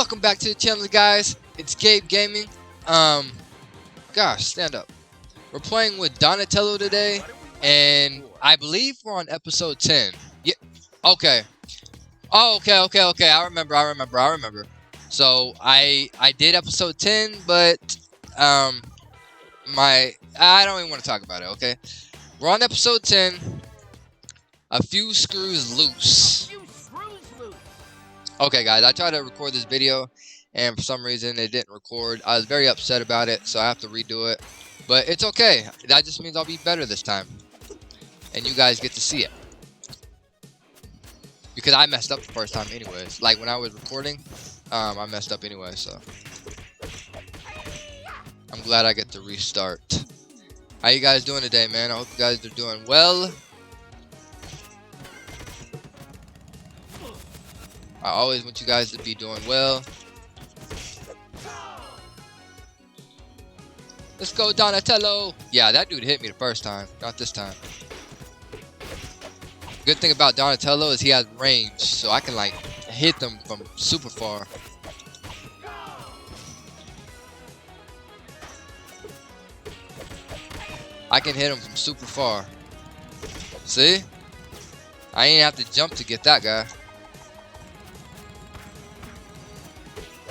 Welcome back to the channel, guys. It's Gabe Gaming. Gosh, stand up. We're playing with Donatello today, and I believe we're on episode 10. Yeah. Okay. Oh, okay. I remember. So I did episode 10, but I don't even want to talk about it. Okay. We're on episode 10. A few screws loose. Okay, guys, I tried to record this video, and for some reason it didn't record. I was very upset about it, so I have to redo it. But it's okay. That just means I'll be better this time, and you guys get to see it. Because I messed up the first time anyways. Like, when I was recording, I messed up anyway, so. I'm glad I get to restart. How you guys doing today, man? I hope you guys are doing well. I always want you guys to be doing well. Let's go, Donatello! Yeah, that dude hit me the first time. Not this time. Good thing about Donatello is he has range, so I can, like, hit them from super far. I can hit him from super far. See? I ain't have to jump to get that guy.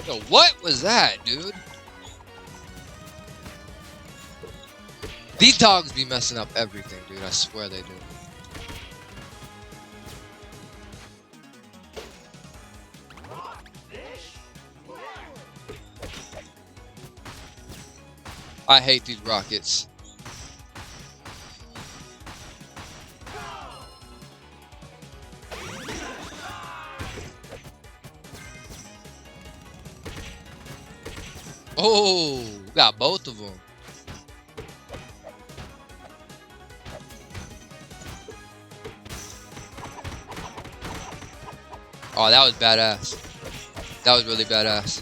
Yo, what was that, dude? These dogs be messing up everything, dude. I swear they do. I hate these rockets. Oh, got both of them. Oh, that was badass. That was really badass.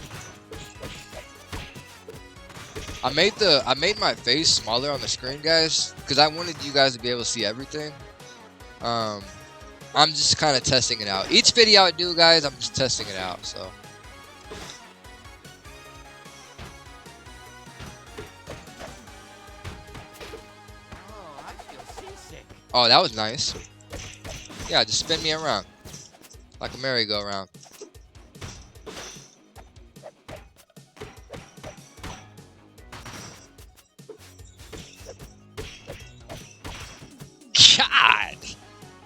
I made my face smaller on the screen, guys, because I wanted you guys to be able to see everything. I'm just kind of testing it out. Each video I do, guys, I'm just testing it out, so. Oh, that was nice. Yeah, just spin me around. Like a merry-go-round. God!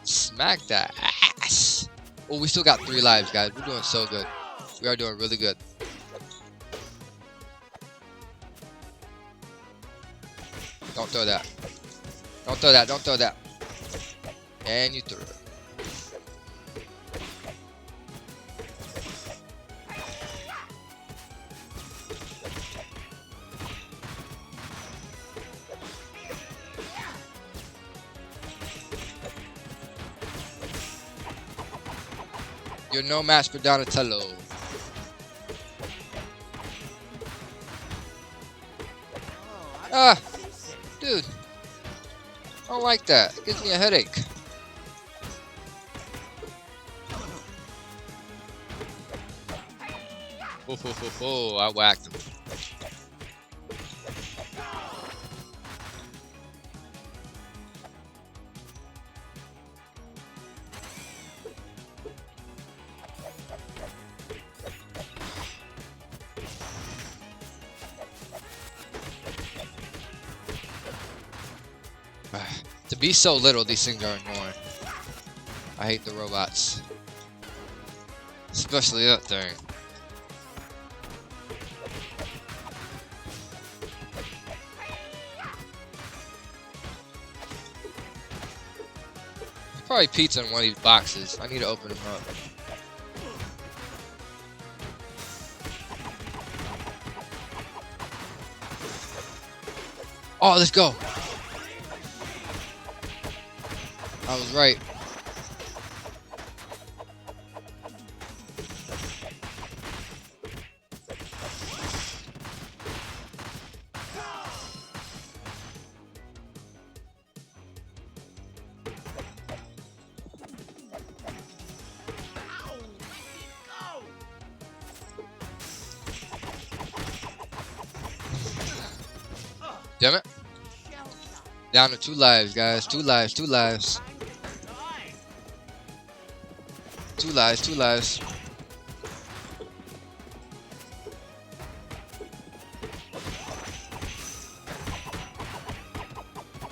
Smack that ass! Oh, we still got 3 lives, guys. We're doing so good. We are doing really good. Don't throw that. Don't throw that. Don't throw that. And you threw it. You're no match for Donatello. Ah, dude. I don't like that. It gives me a headache. Oh, I whacked him. To be so little, these things are annoying. I hate the robots. Especially that thing. There's probably pizza in one of these boxes. I need to open them up. Oh, let's go. I was right. Damn it. Down to 2 lives, guys. 2 lives, 2 lives. 2 lives, 2 lives.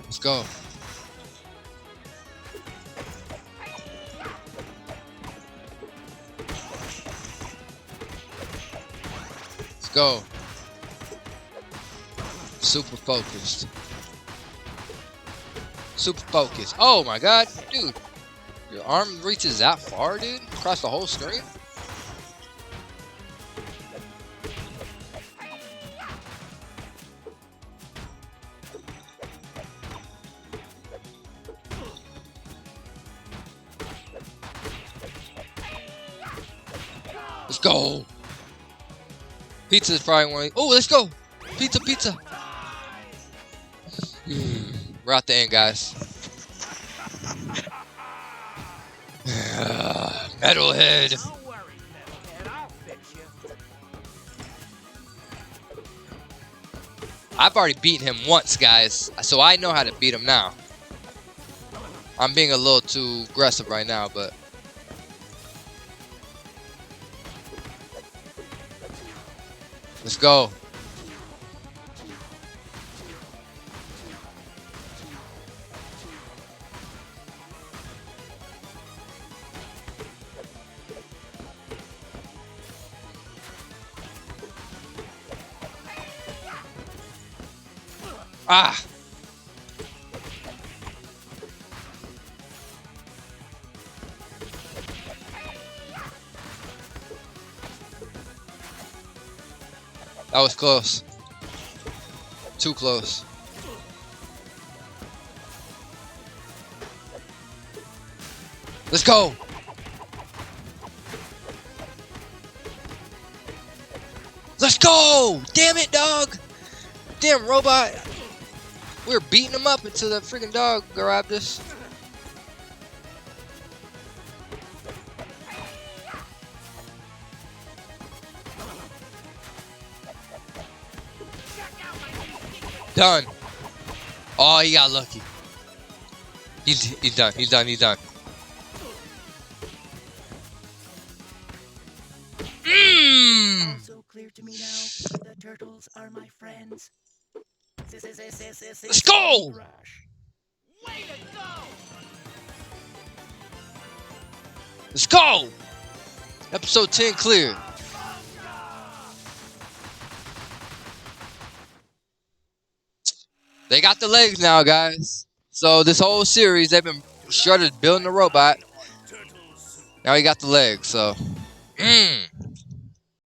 Let's go. Let's go. Super focused. Super focused. Oh my god, dude. Your arm reaches that far, dude? Across the whole screen? Let's go. Pizza is probably one. Oh, let's go. Pizza, pizza. We're out the end, guys. Metalhead. I've already beaten him once, guys, so I know how to beat him now. I'm being a little too aggressive right now, but let's go. Ah! That was close. Too close. Let's go! Let's go! Damn it, dog! Damn robot! We were beating him up until that freaking dog grabbed us. Done. Oh, he got lucky. He's done. He's done. He's done. Also clear to me now, the turtles are my friends. Let's go! Way to go! Let's go! Episode 10 clear. They got the legs now, guys. So this whole series, they've been Shredders building the robot. Now he got the legs, so.